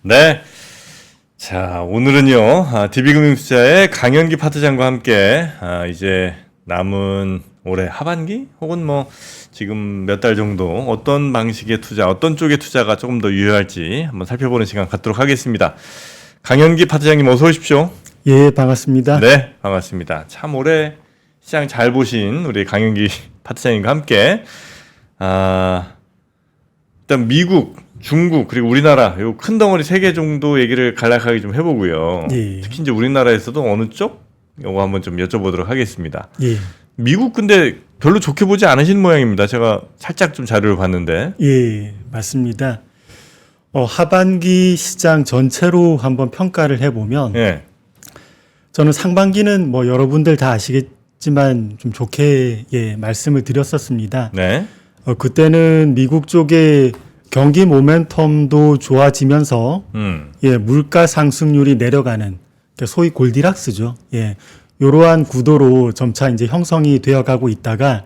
네. 자, 오늘은요, DB금융투자의 강현기 파트장과 함께, 이제 남은 올해 하반기? 혹은 뭐, 지금 몇 달 정도 어떤 방식의 투자, 어떤 쪽의 투자가 조금 더 유효할지 한번 살펴보는 시간 갖도록 하겠습니다. 강현기 파트장님 어서 오십시오. 예, 반갑습니다. 네, 반갑습니다. 참 올해 시장 잘 보신 우리 강현기 파트장님과 함께, 일단 미국, 중국 그리고 우리나라 요 큰 덩어리 3개 정도 얘기를 간략하게 좀 해보고요. 예. 특히 이제 우리나라에서도 어느 쪽? 요거 한번 좀 여쭤보도록 하겠습니다. 예. 미국 근데 별로 좋게 보지 않으신 모양입니다. 제가 살짝 좀 자료를 봤는데. 예, 맞습니다. 하반기 시장 전체로 한번 평가를 해보면 예. 저는 상반기는 뭐 여러분들 다 아시겠지만 좀 좋게 말씀을 드렸었습니다. 네. 그때는 미국 쪽에 경기 모멘텀도 좋아지면서 물가 상승률이 내려가는 소위 골디락스죠. 이러한 구도로 점차 이제 형성이 되어가고 있다가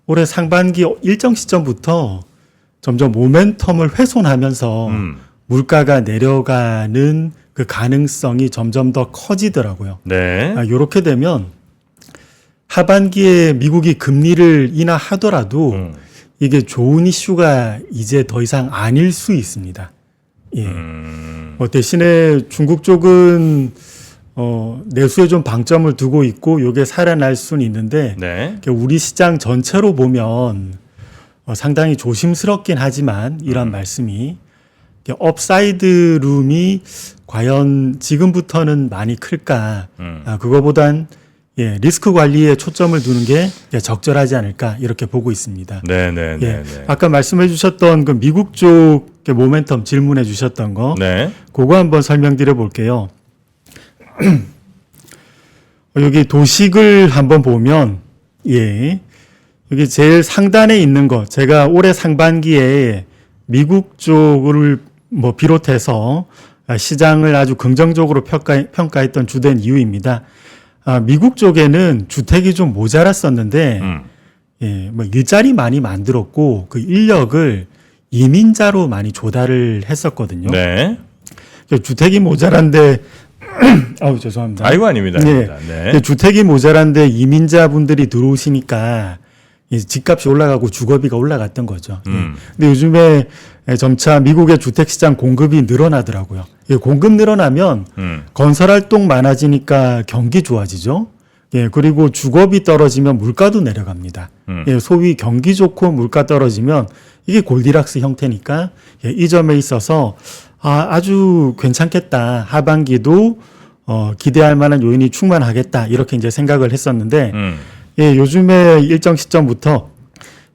올해 상반기 일정 시점부터 점점 모멘텀을 훼손하면서 물가가 내려가는 그 가능성이 점점 더 커지더라고요. 네. 이렇게 되면 하반기에 미국이 금리를 인하하더라도 이게 좋은 이슈가 이제 더 이상 아닐 수 있습니다. 예. 대신에 중국 쪽은 내수에 좀 방점을 두고 있고 이게 살아날 수는 있는데 네. 우리 시장 전체로 보면 상당히 조심스럽긴 하지만 이런 말씀이 업사이드 룸이 과연 지금부터는 많이 클까? 그거보단 리스크 관리에 초점을 두는 게 적절하지 않을까 이렇게 보고 있습니다. 네. 아까 말씀해 주셨던 그 미국 쪽 모멘텀 질문해 주셨던 거, 네. 그거 한번 설명드려 볼게요. 여기 도식을 한번 보면, 여기 제일 상단에 있는 거, 제가 올해 상반기에 미국 쪽을 비롯해서 시장을 아주 긍정적으로 평가했던 주된 이유입니다. 미국 쪽에는 주택이 좀 모자랐었는데, 일자리 많이 만들었고, 그 인력을 이민자로 많이 조달을 했었거든요. 네. 주택이 모자란데, 죄송합니다. 아이고, 아닙니다. 네. 주택이 모자란데 이민자분들이 들어오시니까 집값이 올라가고 주거비가 올라갔던 거죠. 근데 요즘에 점차 미국의 주택시장 공급이 늘어나더라고요. 공급 늘어나면 건설활동 많아지니까 경기 좋아지죠. 그리고 주거비 떨어지면 물가도 내려갑니다. 소위 경기 좋고 물가 떨어지면 이게 골디락스 형태니까 이 점에 있어서 아주 괜찮겠다. 하반기도 기대할 만한 요인이 충만하겠다. 이렇게 이제 생각을 했었는데 요즘에 일정 시점부터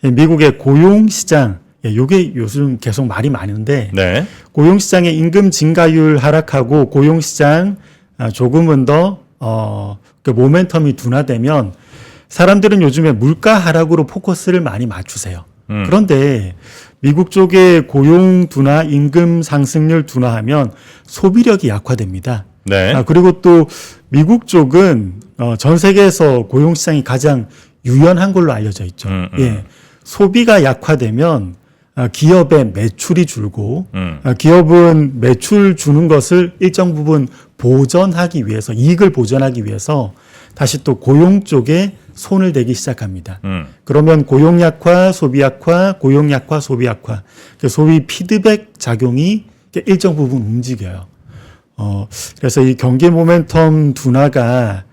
미국의 고용시장, 요게 요즘 계속 말이 많은데, 네. 고용시장의 임금 증가율 하락하고 고용시장 조금은 더, 그 모멘텀이 둔화되면 사람들은 요즘에 물가 하락으로 포커스를 많이 맞추세요. 그런데 미국 쪽의 고용 둔화, 임금 상승률 둔화하면 소비력이 약화됩니다. 네. 그리고 또 미국 쪽은 전 세계에서 고용시장이 가장 유연한 걸로 알려져 있죠. 소비가 약화되면 기업의 매출이 줄고 기업은 매출 주는 것을 일정 부분 보전하기 위해서 이익을 보전하기 위해서 다시 또 고용 쪽에 손을 대기 시작합니다. 그러면 고용 약화, 소비 약화, 고용 약화, 소비 약화, 소위 피드백 작용이 일정 부분 움직여요. 그래서 이 경기 모멘텀 둔화가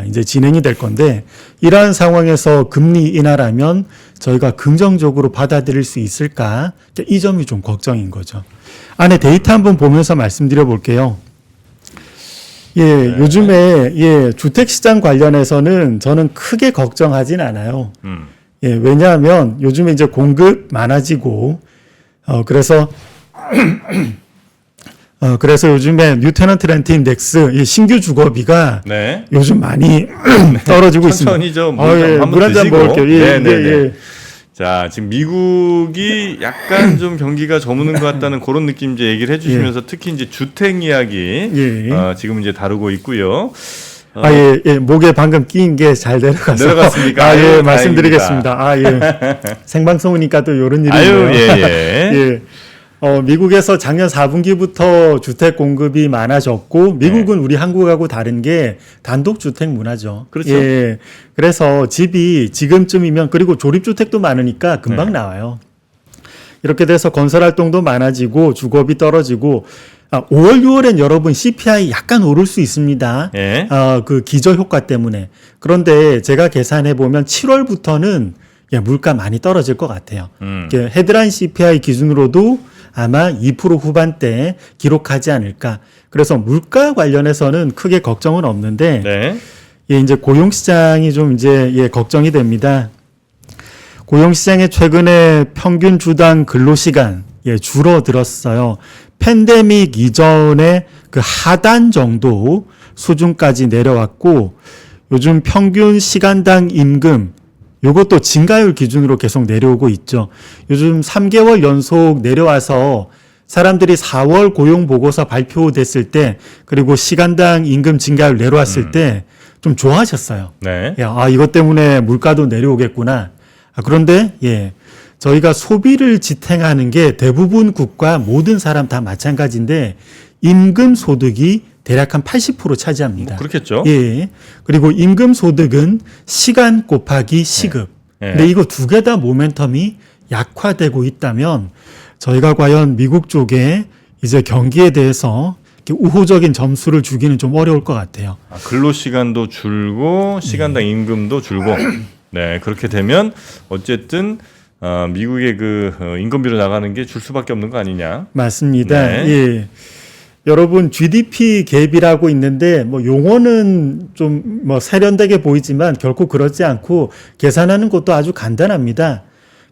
이제 진행이 될 건데, 이러한 상황에서 금리 인하라면 저희가 긍정적으로 받아들일 수 있을까? 이 점이 좀 걱정인 거죠. 안에 데이터 한번 보면서 말씀드려 볼게요. 요즘에 주택시장 관련해서는 저는 크게 걱정하진 않아요. 왜냐하면 요즘에 이제 공급 많아지고, 그래서 요즘에 뉴테넌트 렌트 인덱스 신규 주거비가 요즘 많이 떨어지고 천천히 있습니다. 물 한 잔 먹을게요. 자, 지금 미국이 약간 좀 경기가 저무는 것 같다는 그런 느낌 이제 얘기를 해주시면서 특히 이제 주택 이야기 지금 이제 다루고 있고요. 목에 방금 끼인 게 잘 내려갔습니까? 말씀드리겠습니다. 생방송이니까 또 이런 일이 있네요. 미국에서 작년 4분기부터 주택 공급이 많아졌고 미국은 우리 한국하고 다른 게 단독 주택 문화죠. 그렇죠. 예. 그래서 집이 지금쯤이면 그리고 조립 주택도 많으니까 금방 나와요. 이렇게 돼서 건설 활동도 많아지고 주거비 떨어지고 5월, 6월엔 여러분 CPI 약간 오를 수 있습니다. 예. 그 기저 효과 때문에. 그런데 제가 계산해 보면 7월부터는 물가 많이 떨어질 것 같아요. 헤드라인 CPI 기준으로도 아마 2% 후반대 기록하지 않을까. 그래서 물가 관련해서는 크게 걱정은 없는데 네. 이제 고용 시장이 좀 이제 걱정이 됩니다. 고용 시장의 최근에 평균 주당 근로 시간 줄어들었어요. 팬데믹 이전의 그 하단 정도 수준까지 내려왔고 요즘 평균 시간당 임금 요것도 증가율 기준으로 계속 내려오고 있죠. 요즘 3개월 연속 내려와서 사람들이 4월 고용 보고서 발표됐을 때 그리고 시간당 임금 증가율 내려왔을 때 좀 좋아하셨어요. 네. 이것 때문에 물가도 내려오겠구나. 그런데 저희가 소비를 지탱하는 게 대부분 국가 모든 사람 다 마찬가지인데 임금 소득이 대략 한 80% 차지합니다. 그렇겠죠. 예. 그리고 임금 소득은 시간 곱하기 시급. 네. 근데 이거 두 개 다 모멘텀이 약화되고 있다면 저희가 과연 미국 쪽에 이제 경기에 대해서 이렇게 우호적인 점수를 주기는 좀 어려울 것 같아요. 근로 시간도 줄고 시간당 임금도 줄고 네, 그렇게 되면 어쨌든 미국의 그 인건비로 나가는 게 줄 수밖에 없는 거 아니냐? 맞습니다. 네. 예. 여러분 GDP 갭이라고 있는데 용어는 좀 세련되게 보이지만 결코 그렇지 않고 계산하는 것도 아주 간단합니다.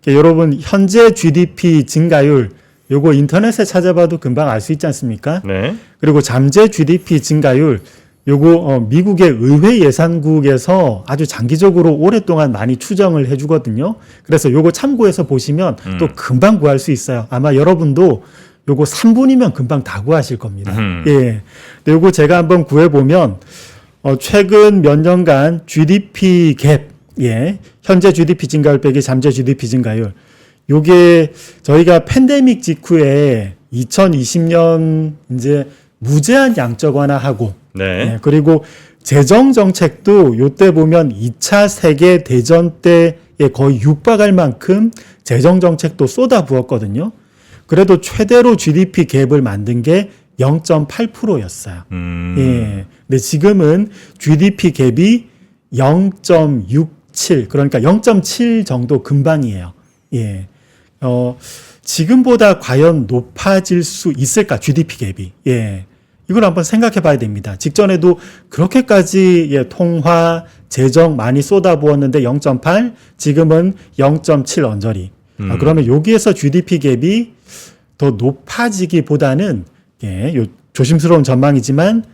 여러분 현재 GDP 증가율 요거 인터넷에 찾아봐도 금방 알 수 있지 않습니까? 네. 그리고 잠재 GDP 증가율 요거 미국의 의회 예산국에서 아주 장기적으로 오랫동안 많이 추정을 해주거든요. 그래서 요거 참고해서 보시면 또 금방 구할 수 있어요. 아마 여러분도 요거 3분이면 금방 다 구하실 겁니다. 예. 요거 제가 한번 구해보면, 최근 몇 년간 GDP 갭, 현재 GDP 증가율 빼기 잠재 GDP 증가율. 요게 저희가 팬데믹 직후에 2020년 이제 무제한 양적 완화하고, 네. 그리고 재정 정책도 요때 보면 2차 세계 대전 때에 거의 육박할 만큼 재정 정책도 쏟아부었거든요. 그래도 최대로 GDP 갭을 만든 게 0.8%였어요. 예. 근데 지금은 GDP 갭이 0.67, 그러니까 0.7 정도 근방이에요. 예. 지금보다 과연 높아질 수 있을까? GDP 갭이. 예. 이걸 한번 생각해 봐야 됩니다. 직전에도 그렇게까지 통화, 재정 많이 쏟아부었는데 0.8, 지금은 0.7 언저리. 그러면 여기에서 GDP 갭이 더 높아지기보다는 조심스러운 전망이지만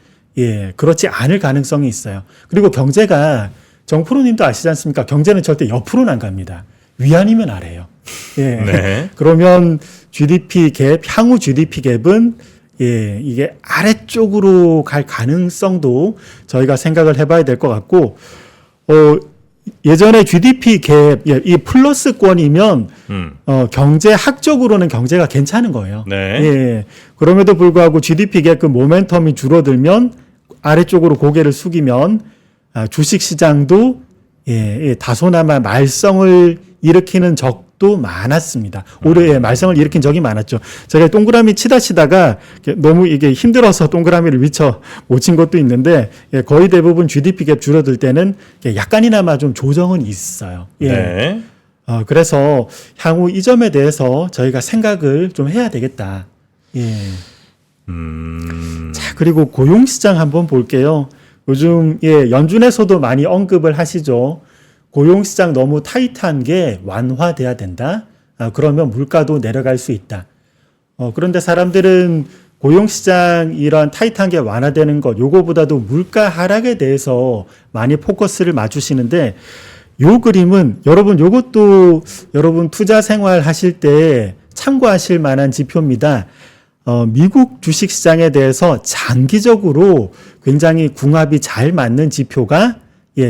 그렇지 않을 가능성이 있어요. 그리고 경제가 정프로님도 아시지 않습니까? 경제는 절대 옆으로는 안 갑니다. 위아니면 아래예요. 네. 그러면 GDP 갭, 향후 GDP 갭은 이게 아래쪽으로 갈 가능성도 저희가 생각을 해봐야 될 것 같고, 예전에 GDP 갭, 이 플러스권이면, 경제학적으로는 경제가 괜찮은 거예요. 네. 그럼에도 불구하고 GDP 갭 그 모멘텀이 줄어들면 아래쪽으로 고개를 숙이면, 주식 시장도, 다소나마 말썽을 일으키는 적도 많았습니다. 올해 말썽을 일으킨 적이 많았죠. 제가 동그라미 치다가 너무 이게 힘들어서 동그라미를 미처 못 친 것도 있는데 거의 대부분 GDP 갭 줄어들 때는 약간이나마 좀 조정은 있어요. 네. 그래서 향후 이 점에 대해서 저희가 생각을 좀 해야 되겠다. 자, 그리고 고용시장 한번 볼게요. 요즘 연준에서도 많이 언급을 하시죠. 고용시장 너무 타이트한 게 완화돼야 된다. 그러면 물가도 내려갈 수 있다. 그런데 사람들은 고용시장 이런 타이트한 게 완화되는 것, 요거보다도 물가 하락에 대해서 많이 포커스를 맞추시는데 요 그림은 요것도 여러분 투자 생활 하실 때 참고하실 만한 지표입니다. 미국 주식시장에 대해서 장기적으로 굉장히 궁합이 잘 맞는 지표가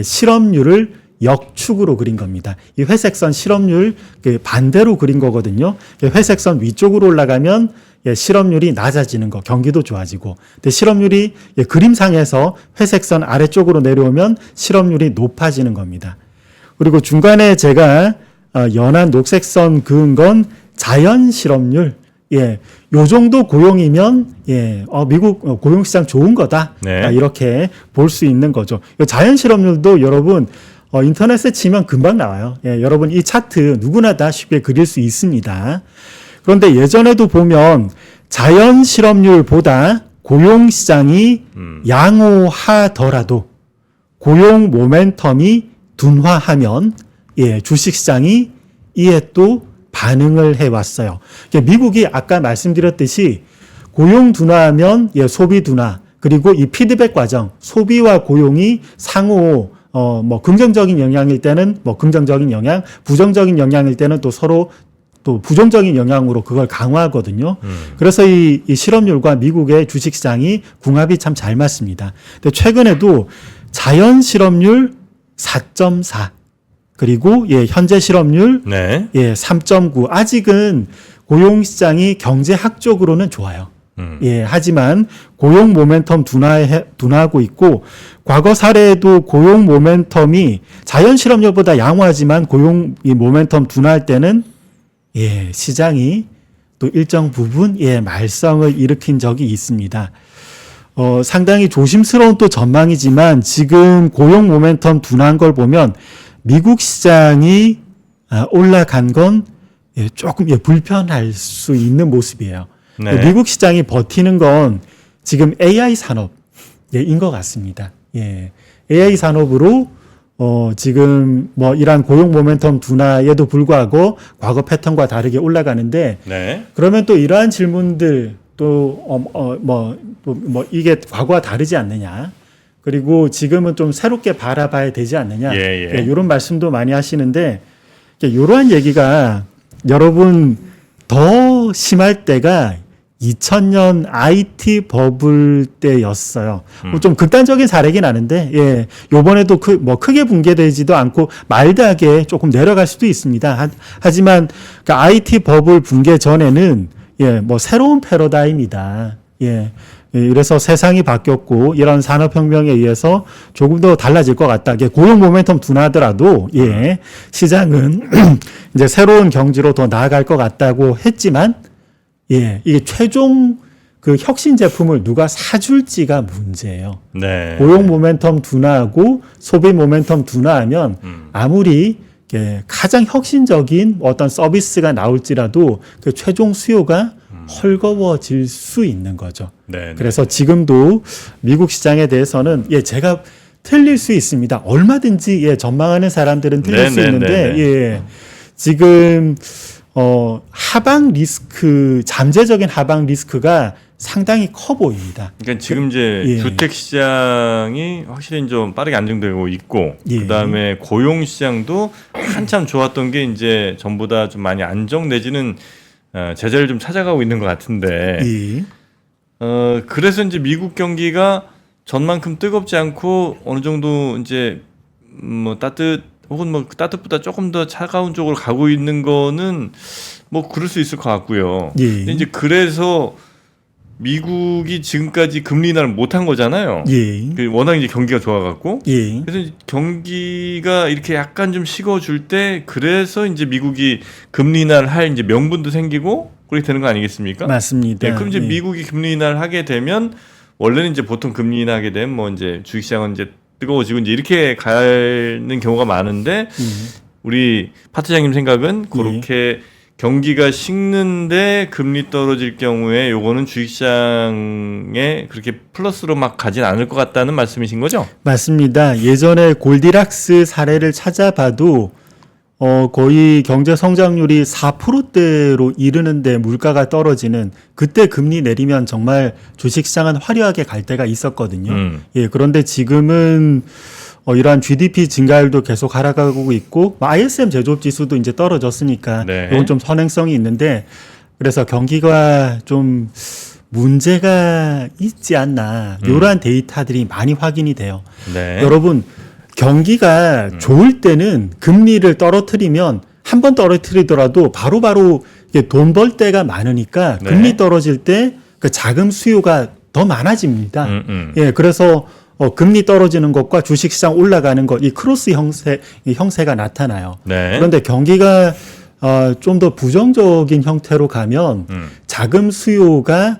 실업률을 역축으로 그린 겁니다. 이 회색선 실업률 반대로 그린 거거든요. 회색선 위쪽으로 올라가면 실업률이 낮아지는 거, 경기도 좋아지고. 근데 실업률이 그림상에서 회색선 아래쪽으로 내려오면 실업률이 높아지는 겁니다. 그리고 중간에 제가 연한 녹색선 그은 건 자연 실업률. 요 정도 고용이면 미국 고용시장 좋은 거다. 네. 이렇게 볼 수 있는 거죠. 자연 실업률도 여러분 인터넷에 치면 금방 나와요. 여러분 이 차트 누구나 다 쉽게 그릴 수 있습니다. 그런데 예전에도 보면 자연 실업률보다 고용시장이 양호하더라도 고용 모멘텀이 둔화하면 주식시장이 이에 또 반응을 해왔어요. 미국이 아까 말씀드렸듯이 고용 둔화하면 소비 둔화, 그리고 이 피드백 과정, 소비와 고용이 상호 긍정적인 영향일 때는 긍정적인 영향, 부정적인 영향일 때는 또 서로 또 부정적인 영향으로 그걸 강화하거든요. 그래서 이 실업률과 미국의 주식시장이 궁합이 참 잘 맞습니다. 근데 최근에도 자연 실업률 4.4, 그리고 현재 실업률 3.9. 아직은 고용시장이 경제학적으로는 좋아요. 하지만 고용 모멘텀 둔화하고 있고, 과거 사례에도 고용 모멘텀이 자연 실업률보다 양호하지만 고용 이 모멘텀 둔화할 때는 시장이 또 일정 부분 말썽을 일으킨 적이 있습니다. 상당히 조심스러운 또 전망이지만 지금 고용 모멘텀 둔화한 걸 보면 미국 시장이 올라간 건 조금 불편할 수 있는 모습이에요. 네. 미국 시장이 버티는 건 지금 AI 산업인 것 같습니다. AI 산업으로 지금 이러한 고용 모멘텀 둔화에도 불구하고 과거 패턴과 다르게 올라가는데, 그러면 또 이러한 질문들 이게 과거와 다르지 않느냐? 그리고 지금은 좀 새롭게 바라봐야 되지 않느냐. 이런 말씀도 많이 하시는데, 이러한 얘기가 여러분 더 심할 때가 2000년 IT 버블 때였어요. 좀 극단적인 사례긴 하는데, 요번에도 크게 붕괴되지도 않고 마일드하게 조금 내려갈 수도 있습니다. 하지만 IT 버블 붕괴 전에는 새로운 패러다임이다. 그래서 세상이 바뀌었고 이런 산업혁명에 의해서 조금 더 달라질 것 같다. 고용 모멘텀 둔하더라도 시장은 이제 새로운 경지로 더 나아갈 것 같다고 했지만 이게 최종 그 혁신 제품을 누가 사줄지가 문제예요. 고용 모멘텀 둔화하고 소비 모멘텀 둔화하면 아무리 가장 혁신적인 어떤 서비스가 나올지라도 그 최종 수요가 헐거워질 수 있는 거죠. 그래서 지금도 미국 시장에 대해서는 제가 틀릴 수 있습니다. 얼마든지 전망하는 사람들은 틀릴 수 있는데 지금 하방 리스크, 잠재적인 하방 리스크가 상당히 커 보입니다. 그러니까 지금 이제 주택 시장이 확실히 좀 빠르게 안정되고 있고, 그다음에 고용 시장도 한참 좋았던 게 이제 전부 다 좀 많이 안정 내지는 제자를 좀 찾아가고 있는 것 같은데, 그래서 이제 미국 경기가 전만큼 뜨겁지 않고 어느 정도 이제 혹은 따뜻보다 조금 더 차가운 쪽으로 가고 있는 거는 그럴 수 있을 것 같고요. 근데 이제 그래서 미국이 지금까지 금리 인하를 못한 거잖아요. 워낙 이제 경기가 좋아갖고. 그래서 이제 경기가 이렇게 약간 좀 식어줄 때, 그래서 이제 미국이 금리 인하를 할 이제 명분도 생기고 그렇게 되는 거 아니겠습니까? 맞습니다. 그럼 이제 미국이 금리 인하를 하게 되면, 원래는 이제 보통 금리 인하하게 되면 이제 주식시장은 이제 뜨거워지고 이제 이렇게 가는 경우가 많은데, 우리 파트장님 생각은 그렇게 경기가 식는데 금리 떨어질 경우에 요거는 주식시장에 그렇게 플러스로 막 가진 않을 것 같다는 말씀이신 거죠? 맞습니다. 예전에 골디락스 사례를 찾아봐도 거의 경제 성장률이 4%대로 이르는데 물가가 떨어지는, 그때 금리 내리면 정말 주식시장은 화려하게 갈 때가 있었거든요. 그런데 지금은 이러한 GDP 증가율도 계속 하락하고 있고, ISM 제조업 지수도 이제 떨어졌으니까 이건 좀 선행성이 있는데, 그래서 경기가 좀 문제가 있지 않나, 이러한 데이터들이 많이 확인이 돼요. 여러분 경기가 좋을 때는 금리를 떨어뜨리면 한 번 떨어뜨리더라도 바로바로 돈 벌 때가 많으니까 네. 금리 떨어질 때 그 자금 수요가 더 많아집니다. 예, 그래서 금리 떨어지는 것과 주식시장 올라가는 것, 이 크로스 이 형세가 나타나요. 네. 그런데 경기가 좀 더 부정적인 형태로 가면 자금 수요가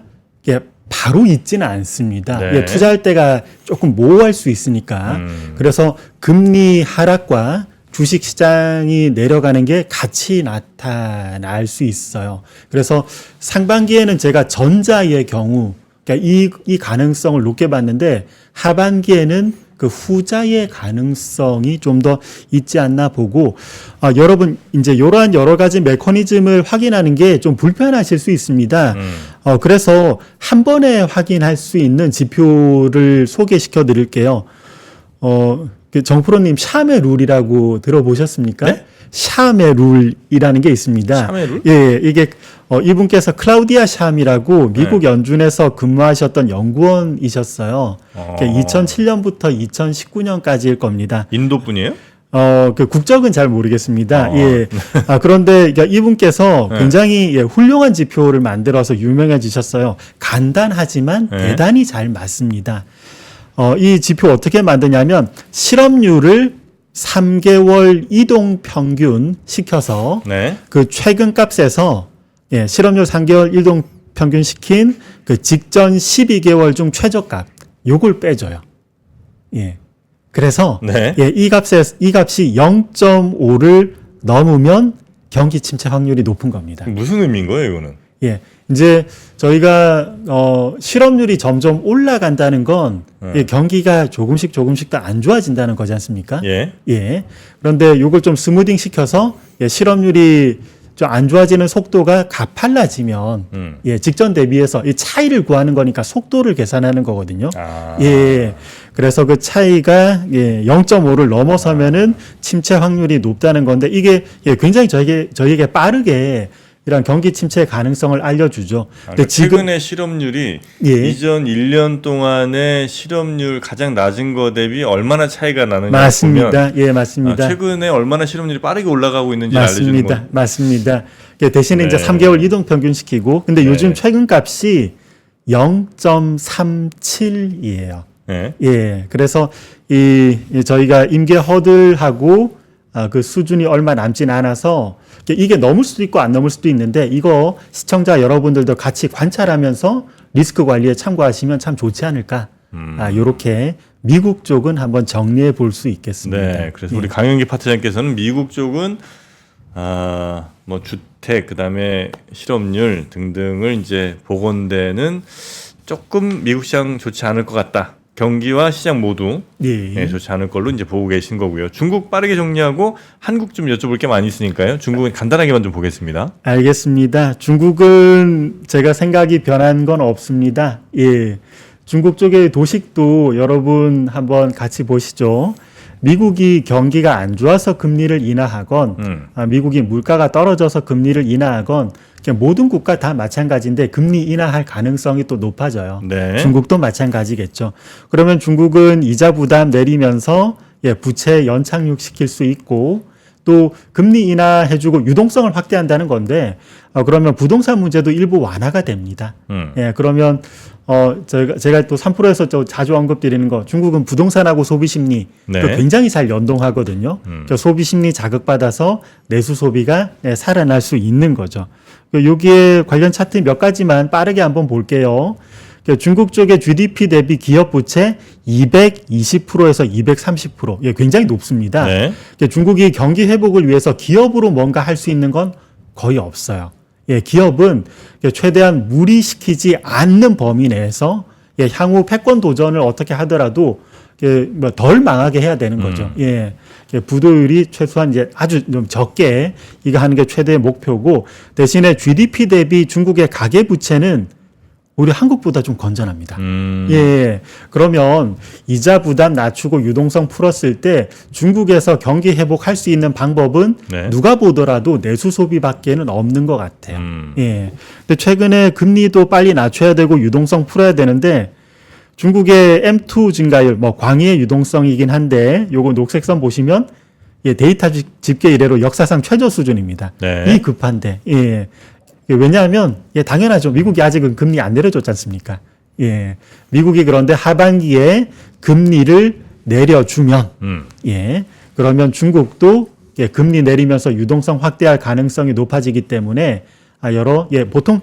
바로 있지는 않습니다. 네. 투자할 때가 조금 모호할 수 있으니까. 그래서 금리 하락과 주식 시장이 내려가는 게 같이 나타날 수 있어요. 그래서 상반기에는 제가 전자의 경우, 그러니까 이 가능성을 높게 봤는데 하반기에는 그 후자의 가능성이 좀 더 있지 않나 보고, 여러분 이제 이러한 여러 가지 메커니즘을 확인하는 게 좀 불편하실 수 있습니다. 그래서 한 번에 확인할 수 있는 지표를 소개시켜 드릴게요. 정프로님 샤메 룰이라고 들어보셨습니까? 네? 샤메 룰이라는 게 있습니다. 샤메 룰? 예, 이게 이분께서 클라우디아 샴이라고 미국 연준에서 근무하셨던 연구원이셨어요. 2007년부터 2019년까지일 겁니다. 인도 분이에요? 그 국적은 잘 모르겠습니다. 어. 예. 그런데 이분께서 굉장히 훌륭한 지표를 만들어서 유명해지셨어요. 간단하지만 대단히 잘 맞습니다. 이 지표 어떻게 만드냐면 실업률을 3개월 이동 평균 시켜서 네. 그 최근 값에서 실업률 3개월 이동 평균 시킨 그 직전 12개월 중 최저값 요걸 빼줘요. 예. 그래서 네. 이 값이 0.5를 넘으면 경기 침체 확률이 높은 겁니다. 무슨 의미인 거예요, 이거는? 예. 이제 저희가 실업률이 점점 올라간다는 건 경기가 조금씩 더 안 좋아진다는 거지 않습니까? 예. 예. 그런데 이걸 좀 스무딩 시켜서 실업률이 좀 안 좋아지는 속도가 가팔라지면 직전 대비해서 이 차이를 구하는 거니까 속도를 계산하는 거거든요. 예. 그래서 그 차이가 0.5를 넘어서면은 침체 확률이 높다는 건데 이게 굉장히 저희에게 빠르게 이런 경기 침체 가능성을 알려주죠. 그러니까 최근의 실업률이 이전 1년 동안의 실업률 가장 낮은 거 대비 얼마나 차이가 나느냐 맞습니다. 보면 예, 맞습니다. 최근에 얼마나 실업률이 빠르게 올라가고 있는지 알려주는 거. 맞습니다. 대신에 네. 이제 3개월 이동 평균 시키고, 근데 요즘 최근 값이 0.37이에요. 네. 예, 그래서 저희가 임계 허들하고 그 수준이 얼마 남진 않아서 이게 넘을 수도 있고 안 넘을 수도 있는데 이거 시청자 여러분들도 같이 관찰하면서 리스크 관리에 참고하시면 참 좋지 않을까. 요렇게 미국 쪽은 한번 정리해 볼 수 있겠습니다. 네, 그래서 우리 강영기 파트장께서는 미국 쪽은 뭐 주택 그다음에 실업률 등등을 이제 보건대는 조금 미국 시장 좋지 않을 것 같다. 경기와 시장 모두 좋지 않을 걸로 이제 보고 계신 거고요. 중국 빠르게 정리하고 한국 좀 여쭤볼 게 많이 있으니까요. 중국은 간단하게만 좀 보겠습니다. 알겠습니다. 중국은 제가 생각이 변한 건 없습니다. 예. 중국 쪽의 도식도 여러분 한번 같이 보시죠. 미국이 경기가 안 좋아서 금리를 인하하건 미국이 물가가 떨어져서 금리를 인하하건 모든 국가 다 마찬가지인데 금리 인하할 가능성이 또 높아져요. 네. 중국도 마찬가지겠죠. 그러면 중국은 이자 부담 내리면서 부채 연착륙시킬 수 있고 또 금리 인하해주고 유동성을 확대한다는 건데 그러면 부동산 문제도 일부 완화가 됩니다. 그러면 제가 또 3프로에서 자주 언급드리는 거 중국은 부동산하고 소비 심리 굉장히 잘 연동하거든요. 소비 심리 자극받아서 내수 소비가 살아날 수 있는 거죠. 여기에 관련 차트 몇 가지만 빠르게 한번 볼게요. 중국 쪽의 GDP 대비 기업 부채 220%에서 230%. 굉장히 높습니다. 네. 중국이 경기 회복을 위해서 기업으로 뭔가 할 수 있는 건 거의 없어요. 기업은 최대한 무리시키지 않는 범위 내에서 향후 패권 도전을 어떻게 하더라도 덜 망하게 해야 되는 거죠. 부도율이 최소한 이제 아주 좀 적게 이거 하는 게 최대의 목표고 대신에 GDP 대비 중국의 가계 부채는 우리 한국보다 좀 건전합니다. 그러면 이자 부담 낮추고 유동성 풀었을 때 중국에서 경기 회복할 수 있는 방법은 누가 보더라도 내수 소비밖에는 없는 것 같아요. 근데 최근에 금리도 빨리 낮춰야 되고 유동성 풀어야 되는데 중국의 M2 증가율, 뭐 광의의 유동성이긴 한데 요거 녹색선 보시면 예, 데이터 집계 이래로 역사상 최저 수준입니다. 네. 이 급한데 예. 왜냐하면 예, 당연하죠. 미국이 아직은 금리 안 내려줬지 않습니까? 예. 미국이 그런데 하반기에 금리를 내려주면 예. 그러면 중국도 예, 금리 내리면서 유동성 확대할 가능성이 높아지기 때문에 보통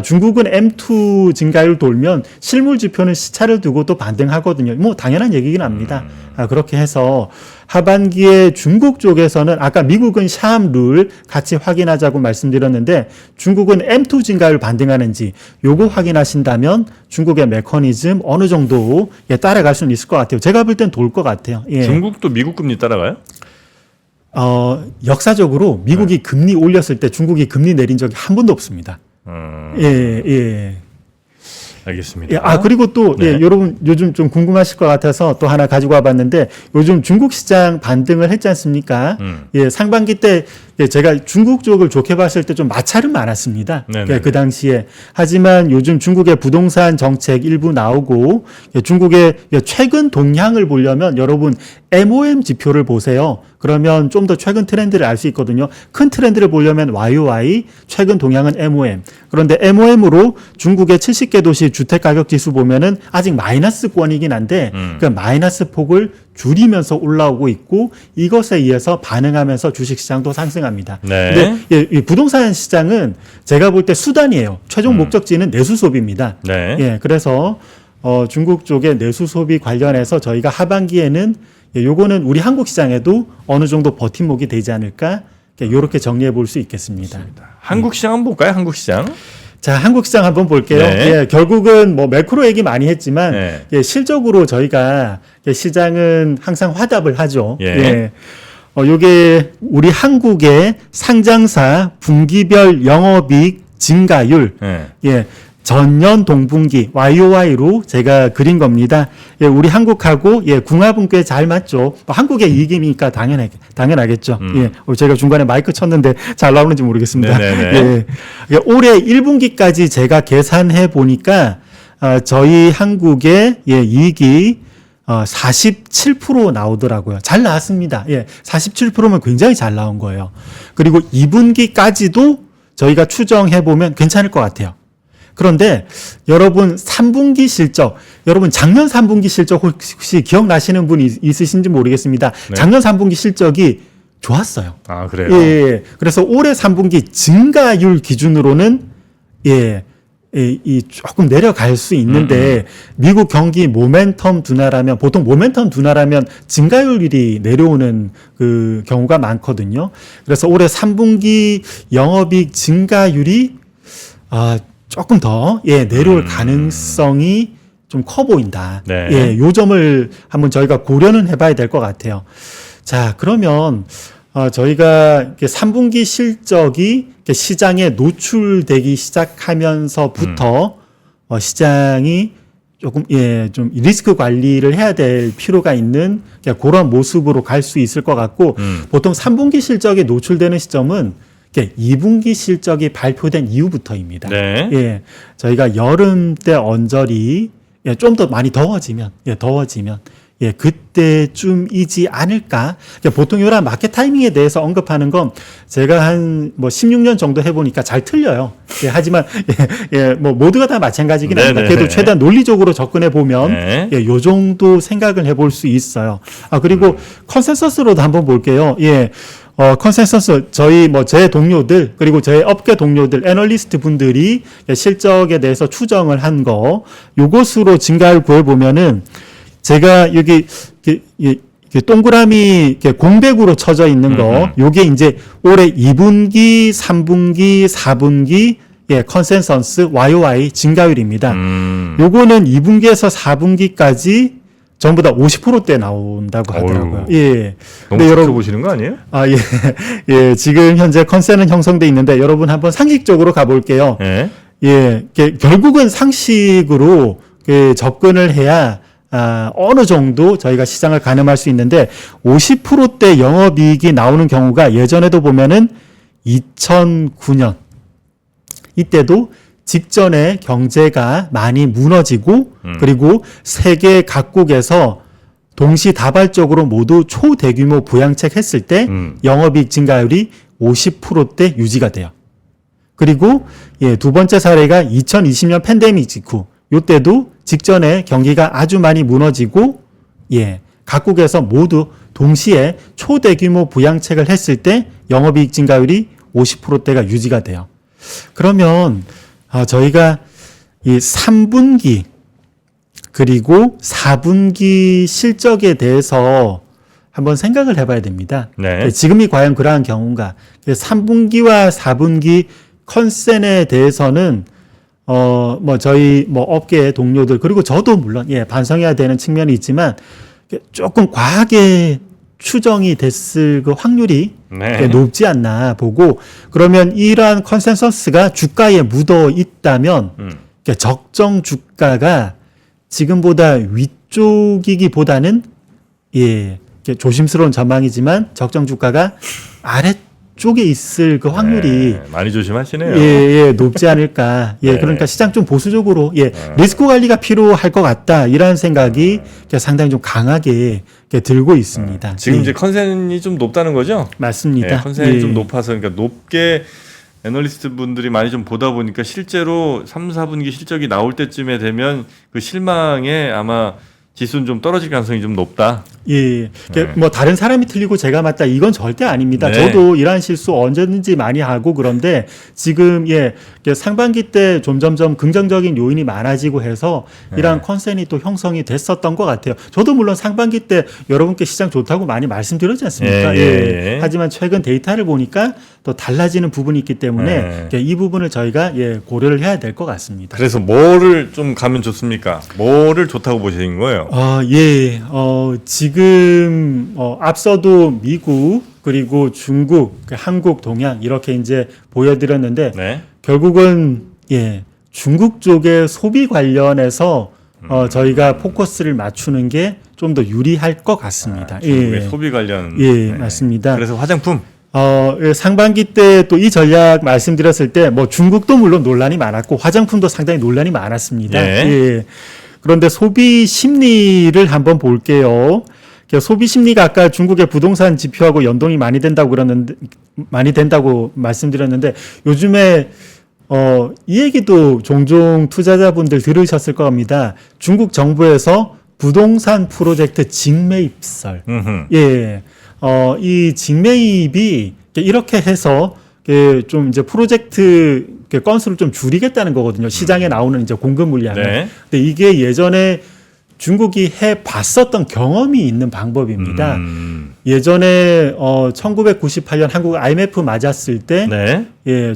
중국은 M2 증가율 돌면 실물 지표는 시차를 두고 또 반등하거든요. 뭐 당연한 얘기긴 합니다. 그렇게 해서 하반기에 중국 쪽에서는 아까 미국은 샴 룰 같이 확인하자고 말씀드렸는데 중국은 M2 증가율 반등하는지 요거 확인하신다면 중국의 메커니즘 어느 정도 따라갈 수는 있을 것 같아요. 제가 볼 땐 돌 것 같아요. 예. 중국도 미국 금리 따라가요? 역사적으로 미국이 금리 올렸을 때 중국이 금리 내린 적이 한 번도 없습니다. 예. 알겠습니다. 예, 그리고 또, 네. 예, 여러분 요즘 좀 궁금하실 것 같아서 또 하나 가지고 와봤는데 요즘 중국 시장 반등을 했지 않습니까? 예, 상반기 때 예, 제가 중국 쪽을 좋게 봤을 때 좀 마찰은 많았습니다. 예, 그 당시에. 하지만 요즘 중국의 부동산 정책 일부 나오고 예, 중국의 최근 동향을 보려면 여러분 MOM 지표를 보세요. 그러면 좀 더 최근 트렌드를 알 수 있거든요. 큰 트렌드를 보려면 YOY, 최근 동향은 MOM. 그런데 MOM으로 중국의 70개 도시 주택가격 지수 보면은 아직 마이너스권이긴 한데 그 마이너스 폭을 줄이면서 올라오고 있고 이것에 의해서 반응하면서 주식시장도 상승합니다. 네. 근데 예, 이 부동산 시장은 제가 볼 때 수단이에요. 최종 목적지는 내수 소비입니다. 네. 예, 그래서 중국 쪽의 내수 소비 관련해서 저희가 하반기에는 예, 요거는 우리 한국 시장에도 어느 정도 버팀목이 되지 않을까 이렇게 정리해 볼 수 있겠습니다. 한국 시장 한번 볼까요? 한국 시장. 자, 한국 시장 한번 볼게요. 네. 예, 결국은 뭐 매크로 얘기 많이 했지만 네. 예, 실적으로 저희가 시장은 항상 화답을 하죠. 예. 요게 우리 한국의 상장사 분기별 영업이익 증가율 예, 전년 동분기 YOY로 제가 그린 겁니다. 예, 우리 한국하고 예, 궁합은 꽤 잘 맞죠. 한국의 이익이니까 당연하겠죠. 예, 제가 중간에 마이크 쳤는데 잘 나오는지 모르겠습니다. 예, 올해 1분기까지 제가 계산해 보니까 저희 한국의 예, 이익이 47% 나오더라고요. 잘 나왔습니다. 예, 47%면 굉장히 잘 나온 거예요. 그리고 2분기까지도 저희가 추정해 보면 괜찮을 것 같아요. 그런데 여러분 3분기 실적, 여러분 작년 3분기 실적 혹시 기억나시는 분 있으신지 모르겠습니다. 네. 작년 3분기 실적이 좋았어요. 아, 그래요? 예. 그래서 올해 3분기 증가율 기준으로는 이 조금 내려갈 수 있는데 미국 경기 모멘텀 둔화라면 보통 모멘텀 둔화라면 증가율이 내려오는 그 경우가 많거든요. 그래서 올해 3분기 영업이익 증가율이 조금 더 내려올 가능성이 좀 커 보인다. 네. 예, 요 점을 한번 저희가 고려는 해봐야 될 것 같아요. 자, 그러면 저희가 3분기 실적이 시장에 노출되기 시작하면서부터 시장이 조금 좀 리스크 관리를 해야 될 필요가 있는 그런 모습으로 갈 수 있을 것 같고 보통 3분기 실적이 노출되는 시점은 2분기 실적이 발표된 이후부터입니다. 네. 예, 저희가 여름 때 언저리 좀 더 많이 더워지면 그때쯤이지 않을까. 보통 이런 마켓 타이밍에 대해서 언급하는 건 제가 한 16년 정도 해보니까 잘 틀려요. 하지만 뭐 모두가 다 마찬가지긴 합니다. 그래도 최대한 논리적으로 접근해 보면 요 정도 생각을 해볼 수 있어요. 그리고 컨센서스로도 한번 볼게요. 컨센서스 저희 제 동료들 그리고 제 업계 동료들 애널리스트 분들이 실적에 대해서 추정을 한 거 요것으로 증가율 구해보면은 제가 여기 동그라미 공백으로 쳐져 있는 거 요게 이제 올해 2분기, 3분기, 4분기 컨센서스 YOY 증가율입니다. 요거는 2분기에서 4분기까지 전부 다 50%대 나온다고 하더라고요. 예. 너무 여러분 보시는 거 아니에요? 예. 지금 현재 컨센은 형성돼 있는데 여러분 한번 상식적으로 가볼게요. 결국은 상식으로 접근을 해야 어느 정도 저희가 시장을 가늠할 수 있는데 50%대 영업이익이 나오는 경우가 예전에도 보면은 2009년 이때도 직전에 경제가 많이 무너지고 그리고 세계 각국에서 동시다발적으로 모두 초대규모 부양책 했을 때 영업이익 증가율이 50%대 유지가 돼요. 그리고 두 번째 사례가 2020년 팬데믹 직후 이때도 직전에 경기가 아주 많이 무너지고 각국에서 모두 동시에 초대규모 부양책을 했을 때 영업이익 증가율이 50%대가 유지가 돼요. 그러면 저희가 이 3분기 그리고 4분기 실적에 대해서 한번 생각을 해봐야 됩니다. 네. 지금이 과연 그러한 경우인가? 3분기와 4분기 컨센에 대해서는 뭐 저희 뭐 업계 동료들 그리고 저도 물론 반성해야 되는 측면이 있지만 조금 과하게 추정이 됐을 그 확률이 네. 높지 않나 보고 그러면 이러한 컨센서스가 주가에 묻어 있다면 적정 주가가 지금보다 위쪽이기보다는 조심스러운 전망이지만 적정 주가가 아래쪽에 있을 그 확률이 많이 조심하시네요. 높지 않을까. 그러니까 시장 좀 보수적으로 리스크 관리가 필요할 것 같다. 이런 생각이 상당히 좀 강하게 들고 있습니다. 지금 이제 컨센이 좀 높다는 거죠? 맞습니다. 컨센이 좀 높아서 그러니까 높게 애널리스트 분들이 많이 좀 보다 보니까 실제로 3, 4분기 실적이 나올 때쯤에 되면 그 실망에 아마 지수는 좀 떨어질 가능성이 좀 높다. 뭐 다른 사람이 틀리고 제가 맞다 이건 절대 아닙니다. 네. 저도 이러한 실수 언제든지 많이 하고 그런데 지금 상반기 때 점점점 긍정적인 요인이 많아지고 해서 이러한 컨센이 또 형성이 됐었던 것 같아요. 저도 물론 상반기 때 여러분께 시장 좋다고 많이 말씀드렸지 않습니까? 하지만 최근 데이터를 보니까 또 달라지는 부분이 있기 때문에 이 부분을 저희가 고려를 해야 될 것 같습니다. 그래서 뭐를 좀 가면 좋습니까? 뭐를 좋다고 보시는 거예요? 지금 앞서도 미국 그리고 중국, 한국, 동양 이렇게 이제 보여드렸는데 결국은 중국 쪽의 소비 관련해서 저희가 포커스를 맞추는 게 좀 더 유리할 것 같습니다. 중국의 소비 관련. 맞습니다. 그래서 화장품. 상반기 때 또 이 전략 말씀드렸을 때 뭐 중국도 물론 논란이 많았고 화장품도 상당히 논란이 많았습니다. 그런데 소비 심리를 한번 볼게요. 소비 심리가 아까 중국의 부동산 지표하고 연동이 많이 된다고 말씀드렸는데 요즘에 이 얘기도 종종 투자자분들 들으셨을 겁니다. 중국 정부에서 부동산 프로젝트 직매입설. 이 직매입이 이렇게 해서 좀 이제 프로젝트 건수를 좀 줄이겠다는 거거든요. 시장에 나오는 이제 공급 물량을. 근데 이게 예전에 중국이 해 봤었던 경험이 있는 방법입니다. 예전에 1998년 한국 IMF 맞았을 때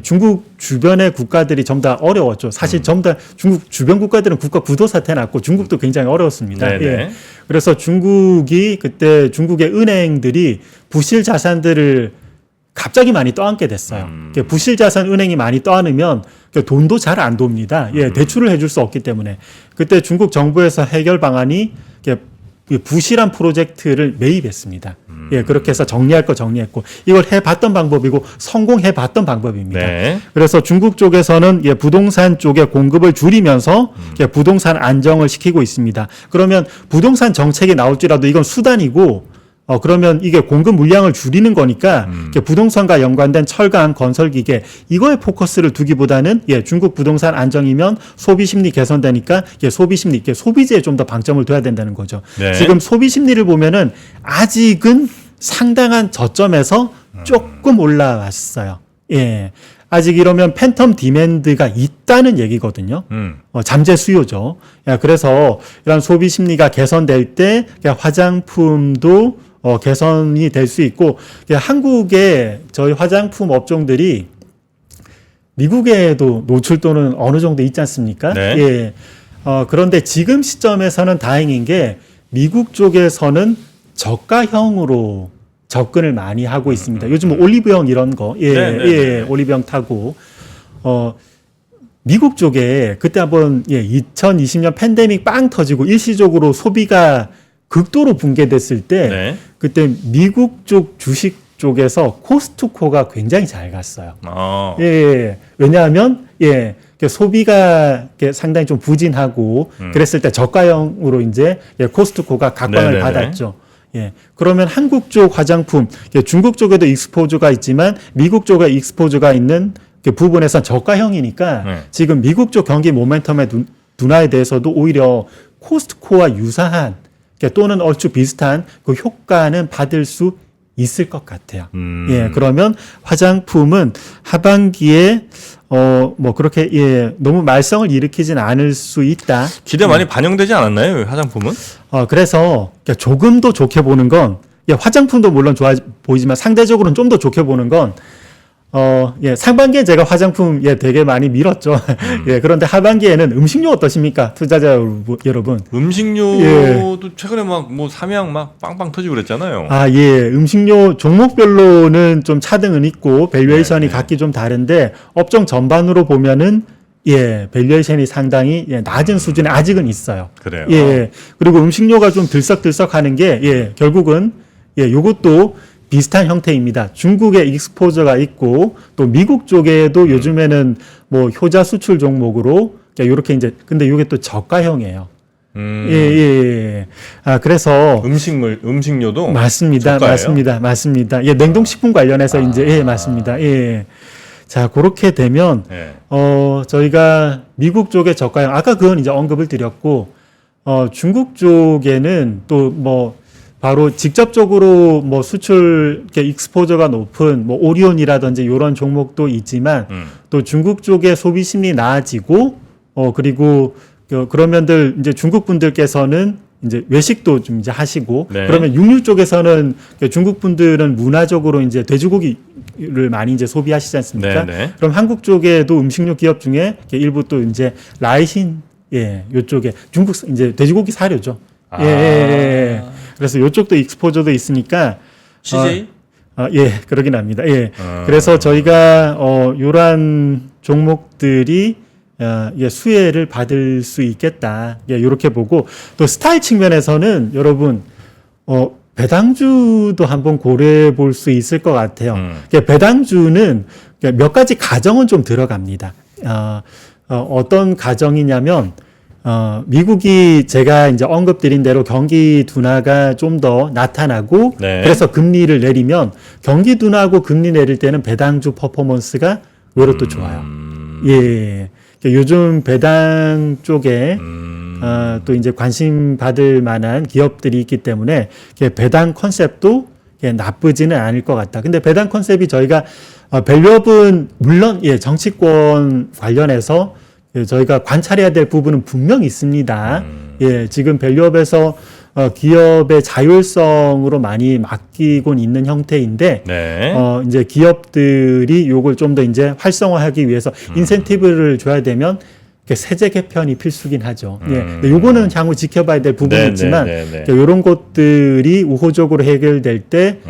중국 주변의 국가들이 전부 다 어려웠죠. 사실 전부 다 중국 주변 국가들은 국가 구도 사태 났고 중국도 굉장히 어려웠습니다. 그래서 중국이 그때 중국의 은행들이 부실 자산들을 갑자기 많이 떠안게 됐어요. 부실 자산 은행이 많이 떠안으면 돈도 잘 안 돕니다. 대출을 해줄 수 없기 때문에. 그때 중국 정부에서 해결 방안이 부실한 프로젝트를 매입했습니다. 그렇게 해서 정리할 거 정리했고 이걸 해봤던 방법이고 성공해봤던 방법입니다. 그래서 중국 쪽에서는 부동산 쪽의 공급을 줄이면서 부동산 안정을 시키고 있습니다. 그러면 부동산 정책이 나올지라도 이건 수단이고 그러면 이게 공급 물량을 줄이는 거니까 부동산과 연관된 철강, 건설기계 이거에 포커스를 두기보다는 중국 부동산 안정이면 소비 심리 개선되니까 소비 심리, 소비재에 좀 더 방점을 둬야 된다는 거죠. 지금 소비 심리를 보면은 아직은 상당한 저점에서 조금 올라왔어요. 아직 이러면 팬텀 디맨드가 있다는 얘기거든요. 잠재 수요죠. 그래서 이런 소비 심리가 개선될 때 화장품도 개선이 될 수 있고 한국의 저희 화장품 업종들이 미국에도 노출도는 어느 정도 있지 않습니까? 그런데 지금 시점에서는 다행인 게 미국 쪽에서는 저가형으로 접근을 많이 하고 있습니다. 요즘 올리브영 이런 거, 올리브영 타고 미국 쪽에 그때 한번 2020년 팬데믹 빵 터지고 일시적으로 소비가 극도로 붕괴됐을 때 그때 미국 쪽 주식 쪽에서 코스트코가 굉장히 잘 갔어요. 왜냐하면 소비가 상당히 좀 부진하고 그랬을 때 저가형으로 이제 코스트코가 각광을 네네네. 받았죠. 예. 그러면 한국 쪽 화장품, 중국 쪽에도 익스포저가 있지만 미국 쪽에 익스포저가 있는 그 부분에선 저가형이니까 네. 지금 미국 쪽 경기 모멘텀의 둔화에 대해서도 오히려 코스트코와 유사한 또는 얼추 비슷한 그 효과는 받을 수 있을 것 같아요. 예, 그러면 화장품은 하반기에 뭐 그렇게 너무 말썽을 일으키진 않을 수 있다. 기대 많이 반영되지 않았나요? 화장품은? 그래서 조금 더 좋게 보는 건 화장품도 물론 좋아 보이지만 상대적으로는 좀 더 좋게 보는 건 상반기에 제가 화장품 되게 많이 밀었죠. 그런데 하반기에는 음식료 어떠십니까? 투자자 여러분. 음식료도 최근에 막 뭐 삼양 막 빵빵 터지고 그랬잖아요. 음식료 종목별로는 좀 차등은 있고 밸류에이션이 네. 각기 좀 다른데 업종 전반으로 보면은 밸류에이션이 상당히 낮은 수준에 아직은 있어요. 그래요. 그리고 음식료가 좀 들썩들썩하는 게 결국은 요것도 비슷한 형태입니다. 중국에 익스포저가 있고 또 미국 쪽에도 요즘에는 뭐 효자 수출 종목으로 이렇게 이제 근데 이게 또 저가형이에요. 그래서 음식료도 맞습니다. 저가예요? 맞습니다. 냉동식품 관련해서 이제 맞습니다. 자, 그렇게 되면 저희가 미국 쪽의 저가형 아까 그건 이제 언급을 드렸고 중국 쪽에는 또 뭐 바로 직접적으로 뭐 수출 익스포저가 높은 뭐 오리온이라든지 이런 종목도 있지만 또 중국 쪽의 소비 심리 나아지고 그리고 그런 면들 이제 중국 분들께서는 이제 외식도 좀 이제 하시고 네. 그러면 육류 쪽에서는 중국 분들은 문화적으로 이제 돼지고기를 많이 이제 소비하시지 않습니까? 네. 그럼 한국 쪽에도 음식료 기업 중에 일부 또 이제 라이신 요쪽에 중국 이제 돼지고기 사료죠. 그래서 요쪽도 익스포저도 있으니까 CJ? 그러긴 합니다. 그래서 저희가 요런 종목들이 수혜를 받을 수 있겠다. 이렇게 보고 또 스타일 측면에서는 여러분 배당주도 한번 고려해 볼 수 있을 것 같아요. 배당주는 몇 가지 가정은 좀 들어갑니다. 어떤 가정이냐면 미국이 제가 이제 언급드린 대로 경기 둔화가 좀 더 나타나고 그래서 금리를 내리면 경기 둔화하고 금리 내릴 때는 배당주 퍼포먼스가 외로 또 좋아요. 요즘 배당 쪽에 또 이제 관심 받을 만한 기업들이 있기 때문에 배당 컨셉도 나쁘지는 않을 것 같다. 근데 배당 컨셉이 저희가 밸류업은 물론 정치권 관련해서 저희가 관찰해야 될 부분은 분명히 있습니다. 지금 밸류업에서 기업의 자율성으로 많이 맡기곤 있는 형태인데, 이제 기업들이 요걸 좀 더 이제 활성화하기 위해서 인센티브를 줘야 되면 세제 개편이 필수긴 하죠. 요거는 향후 지켜봐야 될 부분이 있지만, 요런 것들이 우호적으로 해결될 때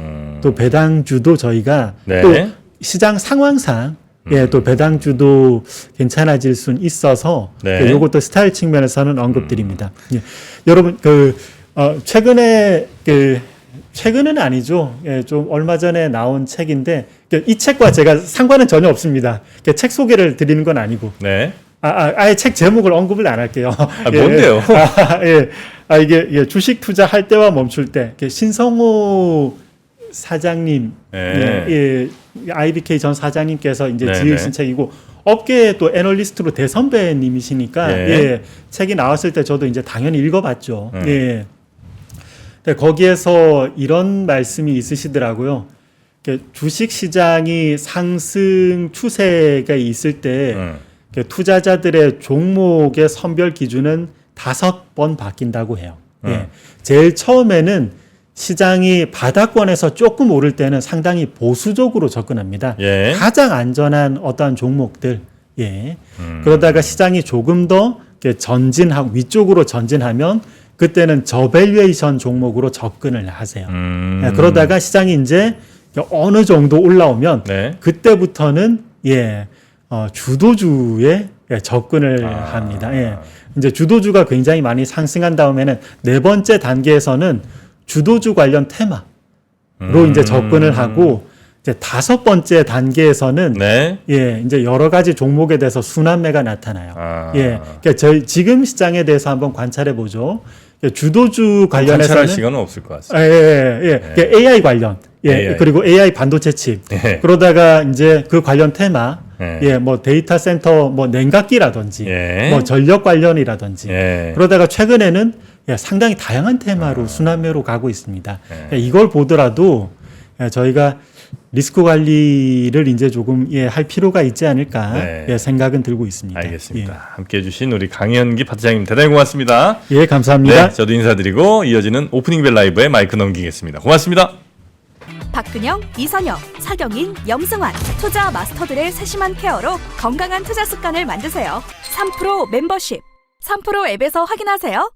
또 배당주도 저희가 또 시장 상황상 또 배당주도 괜찮아질 수는 있어서 요것도 스타일 측면에서는 언급드립니다. 여러분 최근에 최근은 아니죠. 좀 얼마 전에 나온 책인데 이 책과 제가 상관은 전혀 없습니다. 책 소개를 드리는 건 아니고. 아예 책 제목을 언급을 안 할게요. 뭔데요? 이게 주식 투자할 때와 멈출 때 신성호 사장님, IBK 전 사장님께서 이제 지으신 책이고 업계의 또 애널리스트로 대선배님이시니까 책이 나왔을 때 저도 이제 당연히 읽어봤죠. 근데 거기에서 이런 말씀이 있으시더라고요. 주식 시장이 상승 추세가 있을 때 투자자들의 종목의 선별 기준은 5번 바뀐다고 해요. 제일 처음에는 시장이 바닥권에서 조금 오를 때는 상당히 보수적으로 접근합니다. 가장 안전한 어떠한 종목들. 그러다가 시장이 조금 더 전진하고 위쪽으로 전진하면 그때는 저밸류에이션 종목으로 접근을 하세요. 그러다가 시장이 이제 어느 정도 올라오면 그때부터는 주도주에 접근을 합니다. 이제 주도주가 굉장히 많이 상승한 다음에는 네 번째 단계에서는 주도주 관련 테마로 이제 접근을 하고 이제 5번째 단계에서는 네. 예, 이제 여러 가지 종목에 대해서 순환매가 나타나요. 아. 예, 그러니까 저희 지금 시장에 대해서 한번 관찰해 보죠. 주도주 관찰할 관련해서는 시간은 없을 것 같습니다. 그러니까 AI 관련, AI. 그리고 AI 반도체 칩, 예. 그러다가 이제 그 관련 테마, 예. 뭐 데이터 센터, 뭐 냉각기라든지, 예. 뭐 전력 관련이라든지, 예. 그러다가 최근에는 상당히 다양한 테마로 순환매로 가고 있습니다. 예. 그러니까 이걸 보더라도 저희가 리스크 관리를 이제 조금 할 필요가 있지 않을까 네. 생각은 들고 있습니다. 알겠습니다. 함께해 주신 우리 강현기 파트장님 대단히 고맙습니다. 예, 감사합니다. 네, 저도 인사드리고 이어지는 오프닝 벨 라이브에 마이크 넘기겠습니다. 고맙습니다. 박근영, 이선영, 사경인, 염승환 투자 마스터들의 세심한 케어로 건강한 투자 습관을 만드세요. 3프로 멤버십 3프로 앱에서 확인하세요.